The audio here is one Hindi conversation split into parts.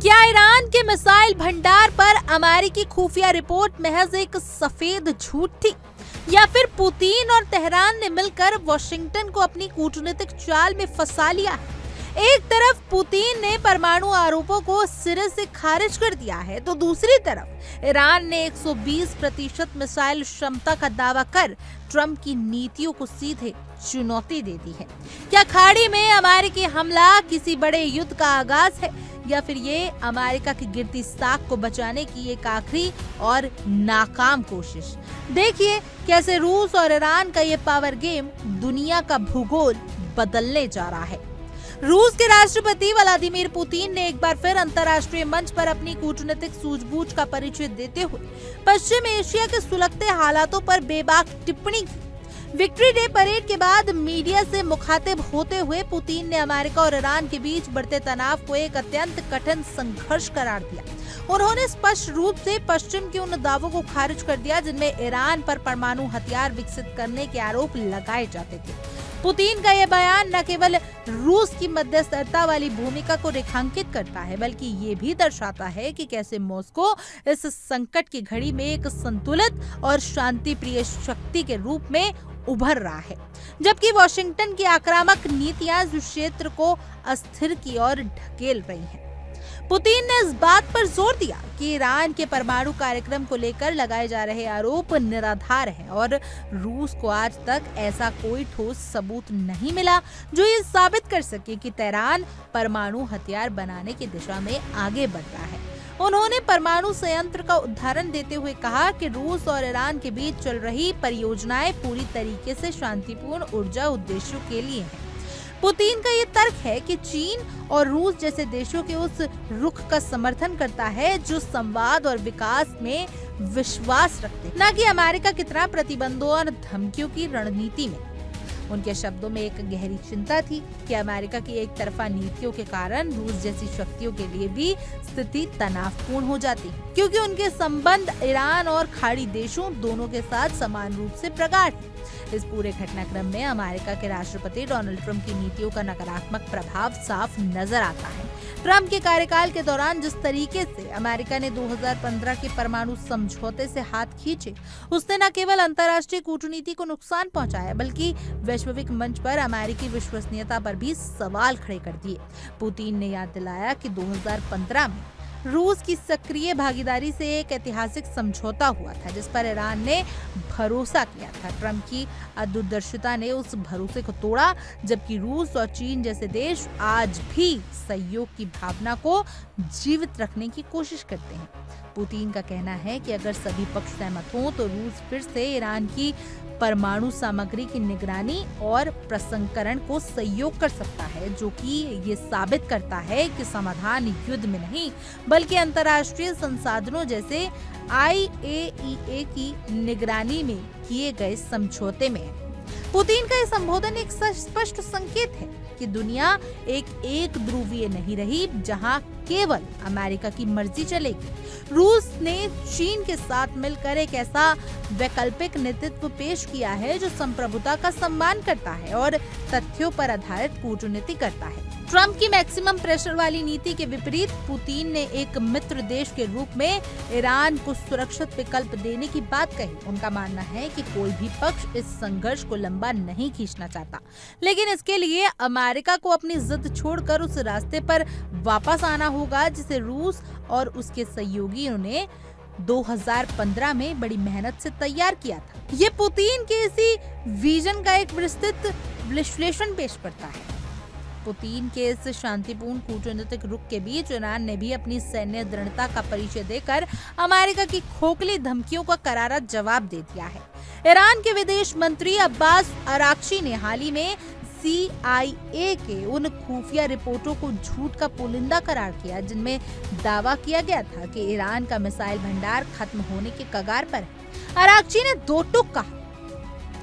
क्या ईरान के मिसाइल भंडार पर अमेरिकी खुफिया रिपोर्ट महज एक सफेद झूठ थी, या फिर पुतिन और तेहरान ने मिलकर वॉशिंगटन को अपनी कूटनीतिक चाल में फंसा लिया है? एक तरफ पुतिन ने परमाणु आरोपों को सिरे से खारिज कर दिया है, तो दूसरी तरफ ईरान ने 120% मिसाइल क्षमता का दावा कर ट्रंप की नीतियों को सीधे चुनौती दे दी है। क्या खाड़ी में अमेरिकी हमला किसी बड़े युद्ध का आगाज है, या फिर ये अमेरिका की गिरती साख को बचाने की एक आखिरी और नाकाम कोशिश? देखिए कैसे रूस और ईरान का ये पावर गेम दुनिया का भूगोल बदलने जा रहा है। रूस के राष्ट्रपति व्लादिमीर पुतिन ने एक बार फिर अंतर्राष्ट्रीय मंच पर अपनी कूटनीतिक सूझबूझ का परिचय देते हुए पश्चिम एशिया के सुलगते हालातों पर बेबाक टिप्पणी की। विक्ट्री डे परेड के बाद मीडिया से मुखातिब होते हुए पुतिन ने अमेरिका और ईरान के बीच बढ़ते तनाव को एक अत्यंत कठिन संघर्ष करार दिया। उन्होंने स्पष्ट रूप से पश्चिम के उन दावों को खारिज कर दिया जिनमें ईरान पर परमाणु हथियार विकसित करने के आरोप लगाए जाते थे। पुतिन का यह बयान न केवल रूस की मध्यस्थता वाली भूमिका को रेखांकित करता है, बल्कि ये भी दर्शाता है कि कैसे मॉस्को इस संकट की घड़ी में एक संतुलित और शांति प्रिय शक्ति के रूप में उभर रहा है, जबकि वॉशिंगटन की आक्रामक नीतियां इस क्षेत्र को अस्थिर की ओर ढकेल रही हैं। पुतिन ने इस बात पर जोर दिया कि ईरान के परमाणु कार्यक्रम को लेकर लगाए जा रहे आरोप निराधार हैं और रूस को आज तक ऐसा कोई ठोस सबूत नहीं मिला जो ये साबित कर सके कि तेहरान परमाणु हथियार बनाने की दिशा में आगे बढ़ रहा है। उन्होंने परमाणु संयंत्र का उदाहरण देते हुए कहा कि रूस और ईरान के बीच चल रही परियोजनाएं पूरी तरीके से शांतिपूर्ण ऊर्जा उद्देश्यों के लिए हैं। पुतिन का ये तर्क है कि चीन और रूस जैसे देशों के उस रुख का समर्थन करता है जो संवाद और विकास में विश्वास रखते हैं, न कि अमेरिका की तरह प्रतिबंधों और धमकियों की रणनीति में। उनके शब्दों में एक गहरी चिंता थी कि अमेरिका की एक तरफा नीतियों के कारण रूस जैसी शक्तियों के लिए भी स्थिति तनावपूर्ण हो जाती है, क्योंकि उनके संबंध ईरान और खाड़ी देशों दोनों के साथ समान रूप से प्रगाढ़ है। इस पूरे घटनाक्रम में अमेरिका के राष्ट्रपति डोनाल्ड ट्रंप की नीतियों का नकारात्मक प्रभाव साफ नजर आता है। ट्रंप के कार्यकाल के दौरान जिस तरीके से अमेरिका ने 2015 के परमाणु समझौते से हाथ खींचे, उसने न केवल अंतर्राष्ट्रीय कूटनीति को नुकसान पहुंचाया, बल्कि वैश्विक मंच पर अमेरिकी विश्वसनीयता पर भी सवाल खड़े कर दिए। पुतिन ने याद दिलाया कि 2015 में रूस की सक्रिय भागीदारी से एक ऐतिहासिक समझौता हुआ था जिस पर ईरान ने भरोसा किया था। ट्रंप की दूरदर्शिता ने उस भरोसे को तोड़ा, जबकि रूस और चीन जैसे देश आज भी सहयोग की भावना को जीवित रखने की कोशिश करते हैं। पुतिन का कहना है कि अगर सभी पक्ष सहमत हों तो रूस फिर से ईरान की परमाणु सामग्री की निगरानी और प्रसंस्करण को सहयोग कर सकता है, जो कि ये साबित करता है कि समाधान युद्ध में नहीं बल्कि अंतर्राष्ट्रीय संसाधनों जैसे IAEA की निगरानी में किए गए समझौते में है। पुतिन का यह संबोधन एक स्पष्ट संकेत है कि दुनिया एक ध्रुवीय नहीं रही जहां केवल अमेरिका की मर्जी चलेगी। रूस ने चीन के साथ मिलकर एक ऐसा वैकल्पिक नेतृत्व पेश किया है जो संप्रभुता का सम्मान करता है और तथ्यों पर आधारित कूटनीति करता है। ट्रंप की मैक्सिमम प्रेशर वाली नीति के विपरीत पुतिन ने एक मित्र देश के रूप में ईरान को सुरक्षित विकल्प देने की बात कही। उनका मानना है कि कोई भी पक्ष इस संघर्ष को लंबा नहीं खींचना चाहता, लेकिन इसके लिए अमेरिका को अपनी जिद छोड़कर उस रास्ते पर वापस आना होगा जिसे रूस और उसके सहयोगियों ने 2015 में बड़ी मेहनत से तैयार किया था। ये पुतिन के इसी विजन का एक विस्तृत विश्लेषण पेश करता है। पुतिन के इस शांतिपूर्ण कूटनीतिक रुख के बीच ईरान ने भी अपनी सैन्य दृढ़ता का परिचय देकर अमेरिका की खोखली धमकियों का करारा जवाब दे दिया है। ईरान के विदेश मंत्री अब्बास अराक्ची ने हाल ही में CIA के उन खुफिया रिपोर्टों को झूठ का पुलिंदा करार किया जिनमें दावा किया गया था कि ईरान का मिसाइल भंडार खत्म होने के कगार पर है। अराक्ची ने दो टूक कहा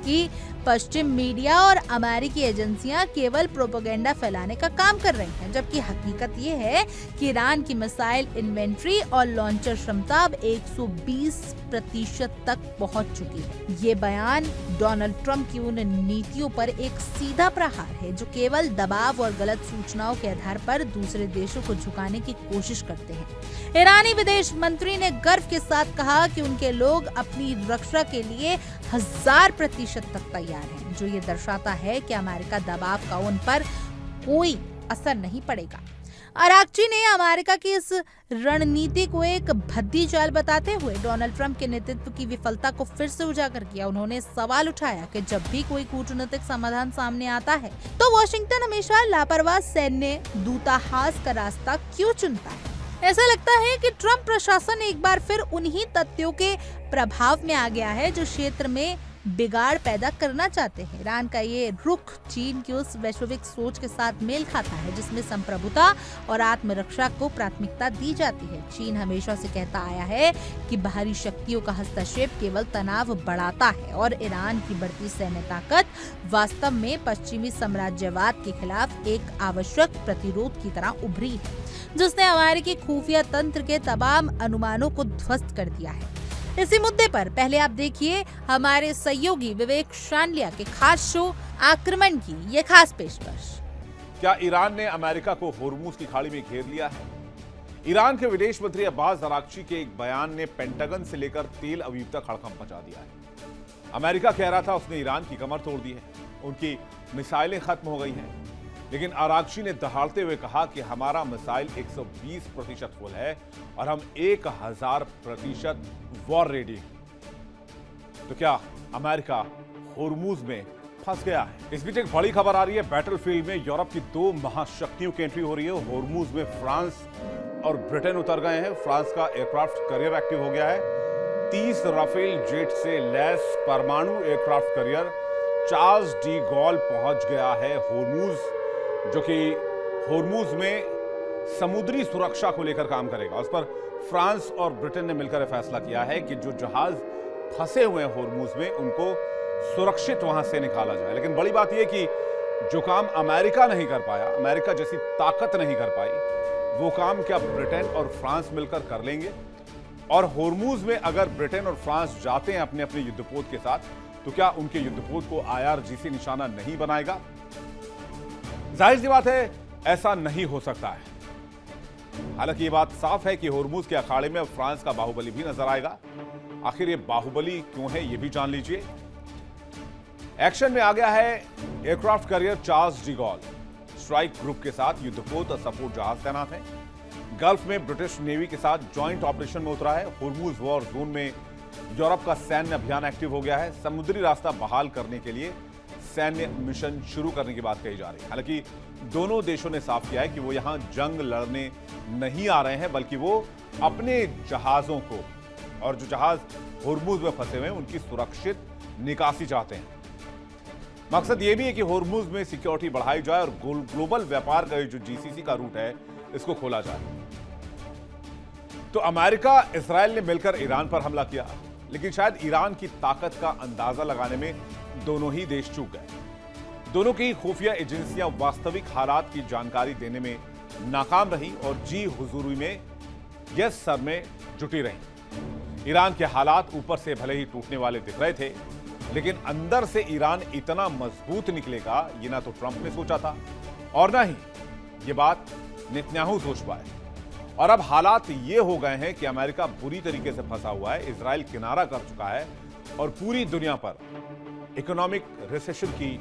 कि पश्चिम मीडिया और अमेरिकी एजेंसियां केवल प्रोपेगेंडा फैलाने का काम कर रही हैं, जबकि हकीकत ये है कि ईरान की मिसाइल इन्वेंट्री और लॉन्चर क्षमता अब 120 20% तक पहुंच चुकी है। ये बयान डोनाल्ड ट्रंप की उन नीतियों पर एक सीधा प्रहार है जो केवल दबाव और गलत सूचनाओं के आधार पर दूसरे देशों को झुकाने की कोशिश करते हैं। ईरानी विदेश मंत्री ने गर्व के साथ कहा कि उनके लोग अपनी रक्षा के लिए 1000% तक तैयार हैं, जो ये दर्शाता है कि अमेरिका दबाव का उन पर कोई असर नहीं पड़ेगा। आराघची ने अमेरिका की इस रणनीति को एक भद्दी चाल बताते हुए डोनाल्ड ट्रंप के नेतृत्व की विफलता को फिर से उजागर किया। उन्होंने सवाल उठाया कि जब भी कोई कूटनीतिक समाधान सामने आता है तो वॉशिंगटन हमेशा लापरवाह सैन्य दूतावास का रास्ता क्यों चुनता है। ऐसा लगता है कि ट्रंप प्रशासन एक बार फिर उन्हीं तथ्यों के प्रभाव में आ गया है जो क्षेत्र में बिगाड़ पैदा करना चाहते हैं। ईरान का ये रुख चीन की उस वैश्विक सोच के साथ मेल खाता है जिसमें संप्रभुता और आत्मरक्षा को प्राथमिकता दी जाती है। चीन हमेशा से कहता आया है कि बाहरी शक्तियों का हस्तक्षेप केवल तनाव बढ़ाता है और ईरान की बढ़ती सैन्य ताकत वास्तव में पश्चिमी साम्राज्यवाद के खिलाफ एक आवश्यक प्रतिरोध की तरह उभरी है, जिसने अमेरिकी खुफिया तंत्र के तमाम अनुमानों को ध्वस्त कर दिया है। इसी मुद्दे पर पहले आप देखिए हमारे सहयोगी विवेक शानलिया के खास शो आक्रमण की ये खास पेशकश। क्या ईरान ने अमेरिका को होर्मुज की खाड़ी में घेर लिया है? ईरान के विदेश मंत्री अब्बास अराघची के एक बयान ने पेंटागन से लेकर तेल अवीव तक हड़कंप मचा दिया है। अमेरिका कह रहा था उसने ईरान की कमर तोड़ दी है, उनकी मिसाइलें खत्म हो गई हैं, लेकिन आराघची ने दहाड़ते हुए कहा कि हमारा मिसाइल 120% फुल है और हम 1000% वॉर रेडी हैं। तो क्या अमेरिका होर्मुज में फंस गया है? इस बीच एक बड़ी खबर आ रही है। बैटलफील्ड में यूरोप की 2 महाशक्तियों की एंट्री हो रही है। होर्मुज में फ्रांस और ब्रिटेन उतर गए हैं। फ्रांस का एयरक्राफ्ट कैरियर एक्टिव हो गया है। 30 राफेल जेट से लैस परमाणु aircraft carrier Charles de Gaulle पहुंच गया है होर्मुज, जो कि होर्मुज में समुद्री सुरक्षा को लेकर काम करेगा। उस पर फ्रांस और ब्रिटेन ने मिलकर फैसला किया है कि जो जहाज फंसे हुए हैं होर्मुज में उनको सुरक्षित वहां से निकाला जाए। लेकिन बड़ी बात यह कि जो काम अमेरिका नहीं कर पाया, अमेरिका जैसी ताकत नहीं कर पाई, वो काम क्या ब्रिटेन और फ्रांस मिलकर कर लेंगे? और होर्मुज में अगर ब्रिटेन और फ्रांस जाते हैं अपने अपने युद्धपोत के साथ, तो क्या उनके युद्धपोत को IRGC निशाना नहीं बनाएगा? जाहिर सी बात है ऐसा नहीं हो सकता है। हालांकि ये बात साफ है कि होर्मुज के अखाड़े में अब फ्रांस का बाहुबली भी नजर आएगा। आखिर ये बाहुबली क्यों है, ये भी जान लीजिए। एक्शन में आ गया है aircraft carrier Charles de Gaulle. Strike group के साथ युद्धपोत और सपोर्ट जहाज तैनात है। गल्फ में ब्रिटिश नेवी के साथ ज्वाइंट ऑपरेशन में उतरा है। होर्मुज वॉर जोन में यूरोप का सैन्य अभियान एक्टिव हो गया है। समुद्री रास्ता बहाल करने के लिए सैन्य मिशन शुरू करने की बात कही जा रही है। हालांकि दोनों देशों ने साफ किया है कि वो यहां जंग लड़ने नहीं आ रहे हैं, बल्कि वो अपने जहाजों को और जो जहाज होर्मुज में फंसे हुए हैं उनकी सुरक्षित निकासी चाहते हैं। मकसद ये भी है कि होर्मुज में सिक्योरिटी बढ़ाई जाए और ग्लोबल व्यापार का जो GCC का रूट है इसको खोला जाए। तो अमेरिका, इजराइल ने मिलकर ईरान पर हमला किया, लेकिन शायद ईरान की ताकत का अंदाजा लगाने में दोनों ही देश चूक गए। दोनों की खुफिया एजेंसियां वास्तविक हालात की जानकारी देने में नाकाम रही और जी हुजूरी में यस सर में जुटी रही। ईरान के हालात ऊपर से भले ही टूटने वाले दिख रहे थे, लेकिन अंदर से ईरान इतना मजबूत निकलेगा ये ना तो ट्रंप ने सोचा था और ना ही ये बात नेतन्याहू सोच पाए। और अब हालात ये हो गए हैं कि अमेरिका बुरी तरीके से फंसा हुआ है, इजराइल किनारा कर चुका है और पूरी दुनिया पर इकोनॉमिक रिसेशन की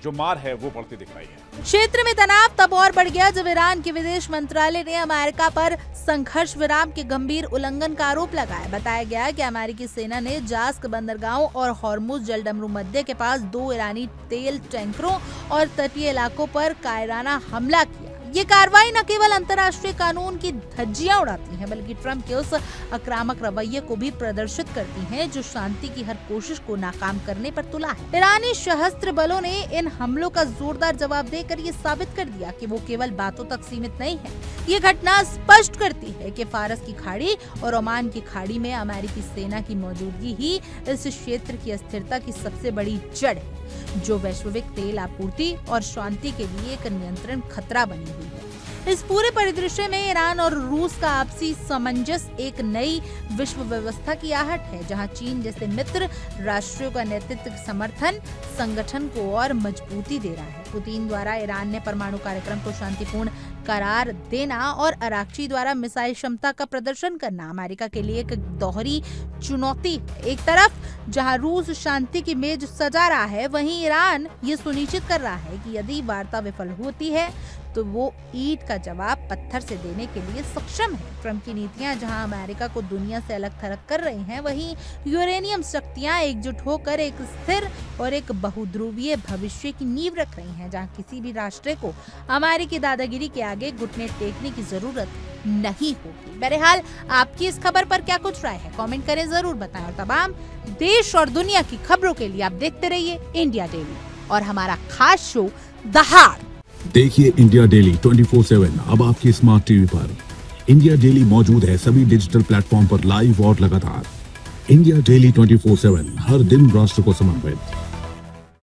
जो मार है वो पड़ती दिख रही है। क्षेत्र में तनाव तब और बढ़ गया जब ईरान के विदेश मंत्रालय ने अमेरिका पर संघर्ष विराम के गंभीर उल्लंघन का आरोप लगाया। बताया गया कि अमेरिकी सेना ने जास्क बंदरगाहों और होर्मुज जलडमरू मध्य के पास 2 ईरानी तेल टैंकरों और तटीय इलाकों पर कायराना हमला किया। ये कार्रवाई न केवल अंतर्राष्ट्रीय कानून की धज्जियां उड़ाती है, बल्कि ट्रंप के उस आक्रामक रवैये को भी प्रदर्शित करती हैं जो शांति की हर कोशिश को नाकाम करने पर तुला है। ईरानी सशस्त्र बलों ने इन हमलों का जोरदार जवाब देकर ये साबित कर दिया कि वो केवल बातों तक सीमित नहीं है। ये घटना स्पष्ट करती है कि फारस की खाड़ी और ओमान की खाड़ी में अमेरिकी सेना की मौजूदगी ही इस क्षेत्र की अस्थिरता की सबसे बड़ी जड़ है, जो वैश्विक तेल आपूर्ति और शांति के लिए एक नियंत्रण खतरा बनी हुई है। इस पूरे परिदृश्य में ईरान और रूस का आपसी सामंजस्य एक नई विश्व व्यवस्था की आहट है, जहां चीन जैसे मित्र राष्ट्रों का नेतृत्व समर्थन संगठन को और मजबूती दे रहा है। पुतिन द्वारा ईरान ने परमाणु कार्यक्रम को शांतिपूर्ण करार देना और अराक्ची द्वारा मिसाइल क्षमता का प्रदर्शन करना अमेरिका के लिए एक दोहरी चुनौती है। एक तरफ जहां रूस शांति की मेज सजा रहा है, वहीं ईरान ये सुनिश्चित कर रहा है कि यदि वार्ता विफल होती है तो वो ईंट का जवाब पत्थर से देने के लिए सक्षम है। ट्रंप की नीतियां जहां अमेरिका को दुनिया से अलग थलग कर रही हैं, वहीं यूरेनियम शक्तियां एकजुट होकर एक स्थिर और एक बहुध्रुवीय भविष्य की नींव रख रही हैं, जहां किसी भी राष्ट्र को अमेरिकी दादागिरी के आगे घुटने टेकने की जरूरत नहीं होगी। बहरहाल आपकी इस खबर पर क्या कुछ राय है, कमेंट करें, जरूर बताएं। और तमाम देश और दुनिया की खबरों के लिए आप देखते रहिए इंडिया डेली और हमारा खास शो दहाड़। देखिए इंडिया डेली 24/7 अब आपके स्मार्ट टीवी पर। इंडिया डेली मौजूद है सभी डिजिटल प्लेटफॉर्म पर लाइव और लगातार। इंडिया डेली 24/7 हर दिन राष्ट्र को समर्पित।